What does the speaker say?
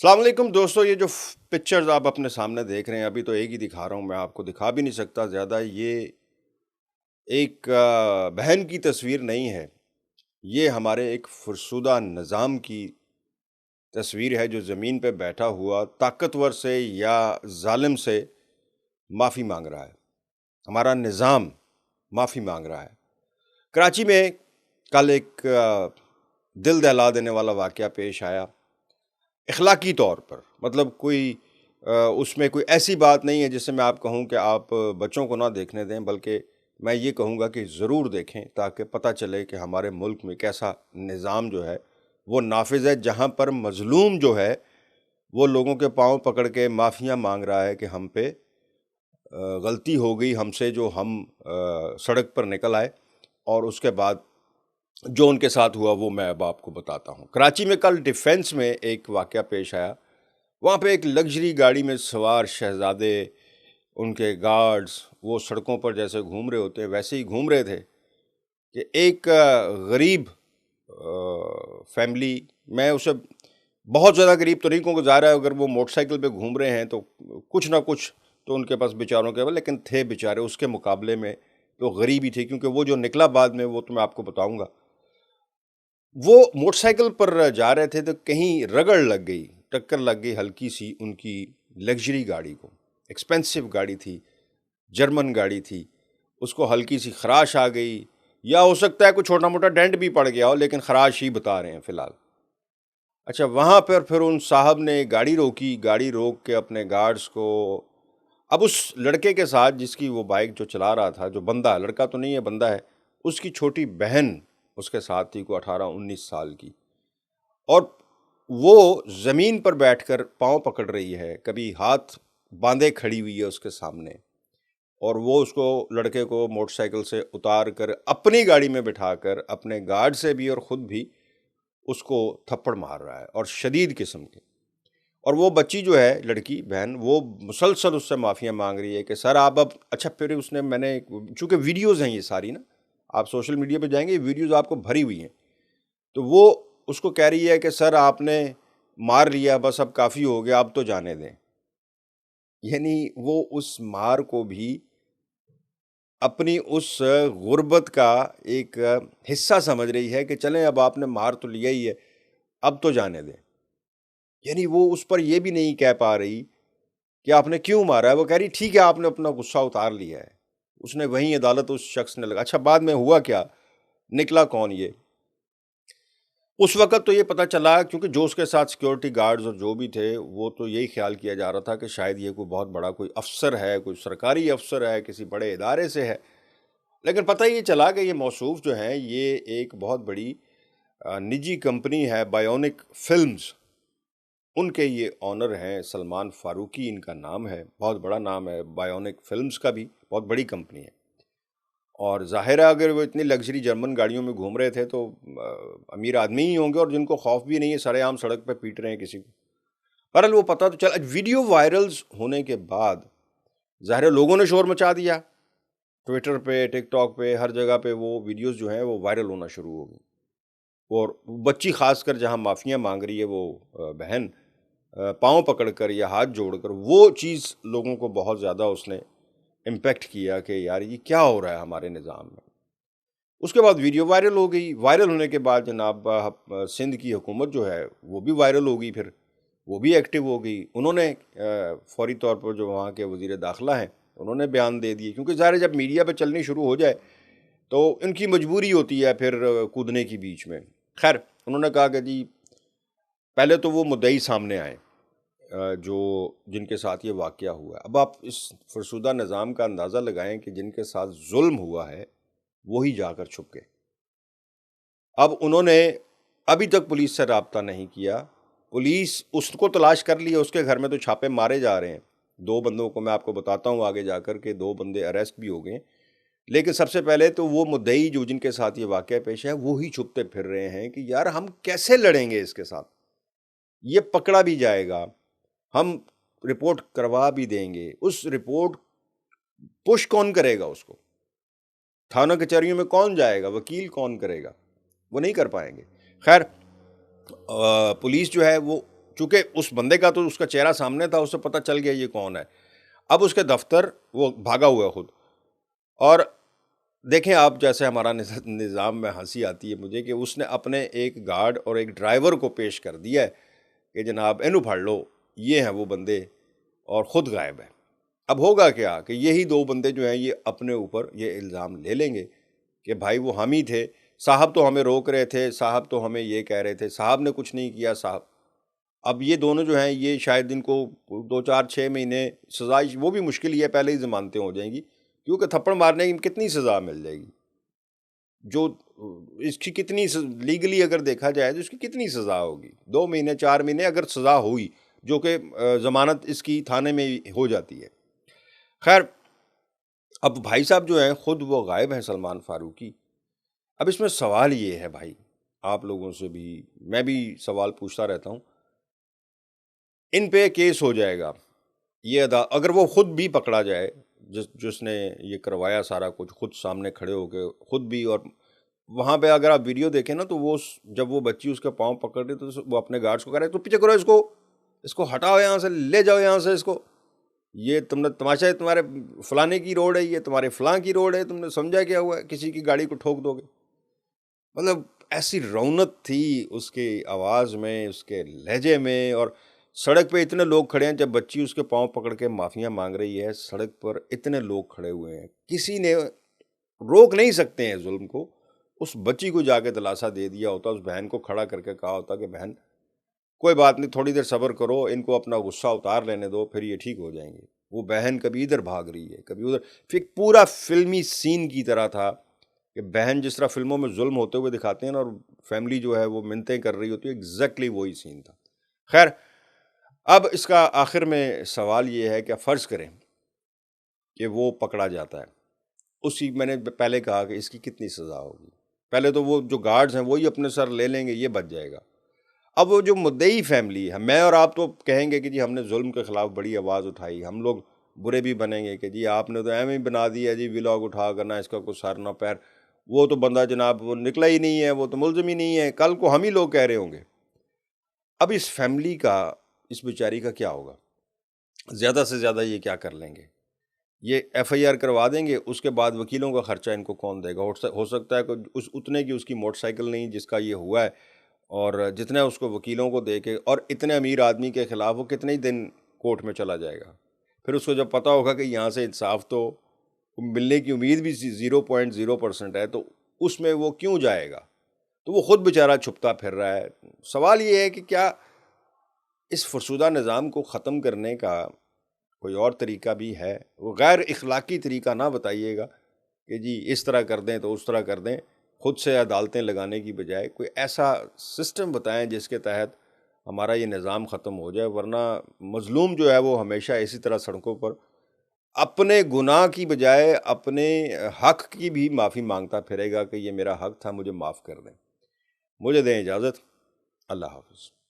السلام علیکم دوستو، یہ جو پکچرز آپ اپنے سامنے دیکھ رہے ہیں، ابھی تو ایک ہی دکھا رہا ہوں، میں آپ کو دکھا بھی نہیں سکتا زیادہ۔ یہ ایک بہن کی تصویر نہیں ہے، یہ ہمارے ایک فرسودہ نظام کی تصویر ہے جو زمین پہ بیٹھا ہوا طاقتور سے یا ظالم سے معافی مانگ رہا ہے۔ ہمارا نظام معافی مانگ رہا ہے۔ کراچی میں کل ایک دل دہلا دینے والا واقعہ پیش آیا، اخلاقی طور پر، مطلب کوئی اس میں کوئی ایسی بات نہیں ہے جس سے میں آپ کہوں کہ آپ بچوں کو نہ دیکھنے دیں، بلکہ میں یہ کہوں گا کہ ضرور دیکھیں تاکہ پتہ چلے کہ ہمارے ملک میں کیسا نظام جو ہے وہ نافذ ہے، جہاں پر مظلوم جو ہے وہ لوگوں کے پاؤں پکڑ کے معافیاں مانگ رہا ہے کہ ہم پہ غلطی ہو گئی ہم سے، جو ہم سڑک پر نکل آئے، اور اس کے بعد جو ان کے ساتھ ہوا وہ میں اب آپ کو بتاتا ہوں۔ کراچی میں کل ڈیفینس میں ایک واقعہ پیش آیا۔ وہاں پہ ایک لگژری گاڑی میں سوار شہزادے، ان کے گارڈز، وہ سڑکوں پر جیسے گھوم رہے ہوتے ہیں ویسے ہی گھوم رہے تھے کہ ایک غریب فیملی، میں اسے بہت زیادہ غریب تو نہیں کہوں، کہ ظاہر ہے اگر وہ موٹر سائیکل پہ گھوم رہے ہیں تو کچھ نہ کچھ تو ان کے پاس بیچاروں کے، لیکن تھے بیچارے اس کے مقابلے میں تو غریب ہی تھے، کیونکہ وہ جو نکلا بعد میں وہ تو میں آپ کو بتاؤں گا۔ وہ موٹر سائیکل پر جا رہے تھے تو کہیں رگڑ لگ گئی، ٹکر لگ گئی ہلکی سی ان کی لگژری گاڑی کو۔ ایکسپینسو گاڑی تھی، جرمن گاڑی تھی، اس کو ہلکی سی خراش آ گئی، یا ہو سکتا ہے کوئی چھوٹا موٹا ڈینٹ بھی پڑ گیا ہو، لیکن خراش ہی بتا رہے ہیں فی الحال۔ اچھا، وہاں پر پھر ان صاحب نے گاڑی روکی، گاڑی روک کے اپنے گارڈز کو، اب اس لڑکے کے ساتھ جس کی وہ بائک جو چلا رہا تھا، جو بندہ، لڑکا تو نہیں ہے بندہ ہے، اس کی چھوٹی بہن اس کے ساتھ تھی، کو 18-19 سال کی، اور وہ زمین پر بیٹھ کر پاؤں پکڑ رہی ہے، کبھی ہاتھ باندھے کھڑی ہوئی ہے اس کے سامنے، اور وہ اس کو، لڑکے کو موٹر سائیکل سے اتار کر اپنی گاڑی میں بٹھا کر اپنے گارڈ سے بھی اور خود بھی اس کو تھپڑ مار رہا ہے، اور شدید قسم کے۔ اور وہ بچی جو ہے، لڑکی بہن، وہ مسلسل اس سے معافیاں مانگ رہی ہے کہ سر آپ اب، اچھا پھر اس نے، میں نے، چونکہ ویڈیوز ہیں یہ ساری نا، آپ سوشل میڈیا پہ جائیں گے، یہ ویڈیوز آپ کو بھری ہوئی ہیں، تو وہ اس کو کہہ رہی ہے کہ سر آپ نے مار لیا، بس اب کافی ہو گیا، اب تو جانے دیں۔ یعنی وہ اس مار کو بھی اپنی اس غربت کا ایک حصہ سمجھ رہی ہے کہ چلیں اب آپ نے مار تو لیا ہی ہے، اب تو جانے دیں۔ یعنی وہ اس پر یہ بھی نہیں کہہ پا رہی کہ آپ نے کیوں مارا ہے، وہ کہہ رہی ٹھیک ہے آپ نے اپنا غصہ اتار لیا ہے۔ اس نے وہیں عدالت اس شخص نے لگا۔ اچھا بعد میں ہوا کیا، نکلا کون یہ؟ اس وقت تو یہ پتہ چلا، کیونکہ جو اس کے ساتھ سیکیورٹی گارڈز اور جو بھی تھے، وہ تو یہی خیال کیا جا رہا تھا کہ شاید یہ کوئی بہت بڑا کوئی افسر ہے، کوئی سرکاری افسر ہے، کسی بڑے ادارے سے ہے، لیکن پتہ یہ چلا کہ یہ موصوف جو ہیں یہ ایک بہت بڑی نجی کمپنی ہے، بایونک فلمز، ان کے یہ آنر ہیں، سلمان فاروقی ان کا نام ہے، بہت بڑا نام ہے بایونک فلمز کا بھی، بہت بڑی کمپنی ہے۔ اور ظاہر ہے اگر وہ اتنی لگژری جرمن گاڑیوں میں گھوم رہے تھے تو امیر آدمی ہی ہوں گے، اور جن کو خوف بھی نہیں ہے، سرے عام سڑک پہ پیٹ رہے ہیں کسی کو۔ بہرحال وہ پتہ تو چلا۔ ویڈیو وائرلز ہونے کے بعد ظاہر ہے لوگوں نے شور مچا دیا، ٹویٹر پہ، ٹک ٹاک پہ، ہر جگہ پہ وہ ویڈیوز جو ہیں وہ وائرل ہونا شروع ہو گئی، اور بچی خاص کر جہاں معافیاں مانگ رہی ہے وہ بہن، پاؤں پکڑ کر یا ہاتھ جوڑ کر، وہ چیز لوگوں کو بہت زیادہ اس نے امپیکٹ کیا کہ یار یہ کیا ہو رہا ہے ہمارے نظام میں۔ اس کے بعد ویڈیو وائرل ہو گئی، وائرل ہونے کے بعد جناب سندھ کی حکومت جو ہے وہ بھی وائرل ہو گئی، پھر وہ بھی ایکٹیو ہو گئی۔ انہوں نے فوری طور پر، جو وہاں کے وزیر داخلہ ہیں، انہوں نے بیان دے دیے، کیونکہ ظاہر ہے جب میڈیا پہ چلنی شروع ہو جائے تو ان کی مجبوری ہوتی ہے پھر کودنے کی بیچ میں۔ خیر، انہوں نے کہا کہ جی پہلے تو وہ مدعی سامنے آئے جو جن کے ساتھ یہ واقعہ ہوا ہے۔ اب آپ اس فرسودہ نظام کا اندازہ لگائیں کہ جن کے ساتھ ظلم ہوا ہے وہی جا کر چھپ گئے۔ اب انہوں نے ابھی تک پولیس سے رابطہ نہیں کیا، پولیس اس کو تلاش کر لی ہے، اس کے گھر میں تو چھاپے مارے جا رہے ہیں۔ 2 بندوں کو میں آپ کو بتاتا ہوں آگے جا کر کے، 2 بندے اریسٹ بھی ہو گئے، لیکن سب سے پہلے تو وہ مدعی جو جن کے ساتھ یہ واقعہ پیش ہے وہی چھپتے پھر رہے ہیں کہ یار ہم کیسے لڑیں گے اس کے ساتھ، یہ پکڑا بھی جائے گا، ہم رپورٹ کروا بھی دیں گے، اس رپورٹ پش کون کرے گا، اس کو تھانہ کچہریوں میں کون جائے گا، وکیل کون کرے گا، وہ نہیں کر پائیں گے۔ خیر، پولیس جو ہے وہ چونکہ اس بندے کا تو اس کا چہرہ سامنے تھا، اسے پتہ چل گیا یہ کون ہے. اب اس کے دفتر وہ بھاگا ہوا ہے خود. اور دیکھیں آپ، جیسے ہمارا نظام میں ہنسی آتی ہے مجھے کہ اس نے اپنے ایک گارڈ اور ایک ڈرائیور کو پیش کر دیا ہے کہ جناب اینو پھڑ لو، یہ ہیں وہ بندے، اور خود غائب ہے. اب ہوگا کیا کہ یہی دو بندے جو ہیں یہ اپنے اوپر یہ الزام لے لیں گے کہ بھائی وہ ہم ہی تھے، صاحب تو ہمیں روک رہے تھے، صاحب تو ہمیں یہ کہہ رہے تھے، صاحب نے کچھ نہیں کیا صاحب. اب یہ دونوں جو ہیں یہ شاید ان کو 2 4 6 مہینے سزا، وہ بھی مشکل ہی ہے، پہلے ہی ضمانتیں ہو جائیں گی، کیونکہ تھپڑ مارنے کی کتنی سزا مل جائے گی، جو اس کی کتنی لیگلی اگر دیکھا جائے تو اس کی کتنی سزا ہوگی. 2 مہینے 4 مہینے اگر سزا ہوئی، جو کہ ضمانت اس کی تھانے میں ہو جاتی ہے. خیر، اب بھائی صاحب جو ہیں خود وہ غائب ہیں، سلمان فاروقی. اب اس میں سوال یہ ہے بھائی، آپ لوگوں سے بھی میں بھی سوال پوچھتا رہتا ہوں، ان پہ کیس ہو جائے گا، یہ اگر وہ خود بھی پکڑا جائے، جس نے یہ کروایا سارا کچھ، خود سامنے کھڑے ہو کے خود بھی، اور وہاں پہ اگر آپ ویڈیو دیکھیں نا تو وہ جب وہ بچی اس کے پاؤں پکڑ رہی تو وہ اپنے گارڈز کو کہہ رہے تو پیچھے کرو، اس کو ہٹاؤ یہاں سے، لے جاؤ یہاں سے اس کو، یہ تم نے تماشا ہے، تمہارے فلانے کی روڈ ہے، یہ تمہارے فلاں کی روڈ ہے، تم نے سمجھا کیا ہوا ہے، کسی کی گاڑی کو ٹھوک دو گے. مطلب ایسی رونق تھی اس کی آواز میں، اس کے لہجے میں. اور سڑک پہ اتنے لوگ کھڑے ہیں، جب بچی اس کے پاؤں پکڑ کے معافیاں مانگ رہی ہے، سڑک پر اتنے لوگ کھڑے ہوئے ہیں، کسی نے روک نہیں سکتے ہیں ظلم کو. اس بچی کو جا کے دلاسا دے دیا ہوتا، اس بہن کو کھڑا کر کے کہا ہوتا کہ بہن کوئی بات نہیں، تھوڑی دیر صبر کرو، ان کو اپنا غصہ اتار لینے دو، پھر یہ ٹھیک ہو جائیں گے. وہ بہن کبھی ادھر بھاگ رہی ہے، کبھی ادھر. پھر پورا فلمی سین کی طرح تھا کہ بہن جس طرح فلموں میں ظلم ہوتے ہوئے دکھاتے ہیں نا، اور فیملی جو ہے وہ منتیں کر رہی ہوتی ہے، ایگزیکٹلی وہی سین تھا. خیر، اب اس کا آخر میں سوال یہ ہے کہ فرض کریں کہ وہ پکڑا جاتا ہے، اسی میں نے پہلے کہا کہ اس کی کتنی سزا ہوگی. پہلے تو وہ جو گارڈز ہیں وہی اپنے سر لے لیں گے، یہ بچ جائے گا. اب وہ جو مدعی فیملی ہے، میں اور آپ تو کہیں گے کہ جی ہم نے ظلم کے خلاف بڑی آواز اٹھائی، ہم لوگ برے بھی بنیں گے کہ جی آپ نے تو ایم ہی بنا دیا جی، ولاگ اٹھا کرنا، اس کا کوئی سر نہ پیر، وہ تو بندہ جناب وہ نکلا ہی نہیں ہے، وہ تو ملزم ہی نہیں ہے، کل کو ہم ہی لوگ کہہ رہے ہوں گے. اب اس فیملی کا، اس بیچاری کا کیا ہوگا؟ زیادہ سے زیادہ یہ کیا کر لیں گے؟ یہ ایف آئی آر کروا دیں گے، اس کے بعد وکیلوں کا خرچہ ان کو کون دے گا؟ ہو سکتا ہے کہ اتنے کی اس کی موٹر سائیکل نہیں جس کا یہ ہوا ہے، اور جتنے اس کو وکیلوں کو دے کے، اور اتنے امیر آدمی کے خلاف وہ کتنے ہی دن کورٹ میں چلا جائے گا. پھر اس کو جب پتہ ہوگا کہ یہاں سے انصاف تو ملنے کی امید بھی 0.0% ہے، تو اس میں وہ کیوں جائے گا؟ تو وہ خود بیچارہ چھپتا پھر رہا ہے. سوال یہ ہے کہ کیا اس فرسودہ نظام کو ختم کرنے کا کوئی اور طریقہ بھی ہے؟ وہ غیر اخلاقی طریقہ نہ بتائیے گا کہ جی اس طرح کر دیں تو اس طرح کر دیں، خود سے عدالتیں لگانے کی بجائے کوئی ایسا سسٹم بتائیں جس کے تحت ہمارا یہ نظام ختم ہو جائے. ورنہ مظلوم جو ہے وہ ہمیشہ اسی طرح سڑکوں پر اپنے گناہ کی بجائے اپنے حق کی بھی معافی مانگتا پھرے گا کہ یہ میرا حق تھا، مجھے معاف کر دیں. مجھے دیں اجازت. اللہ حافظ.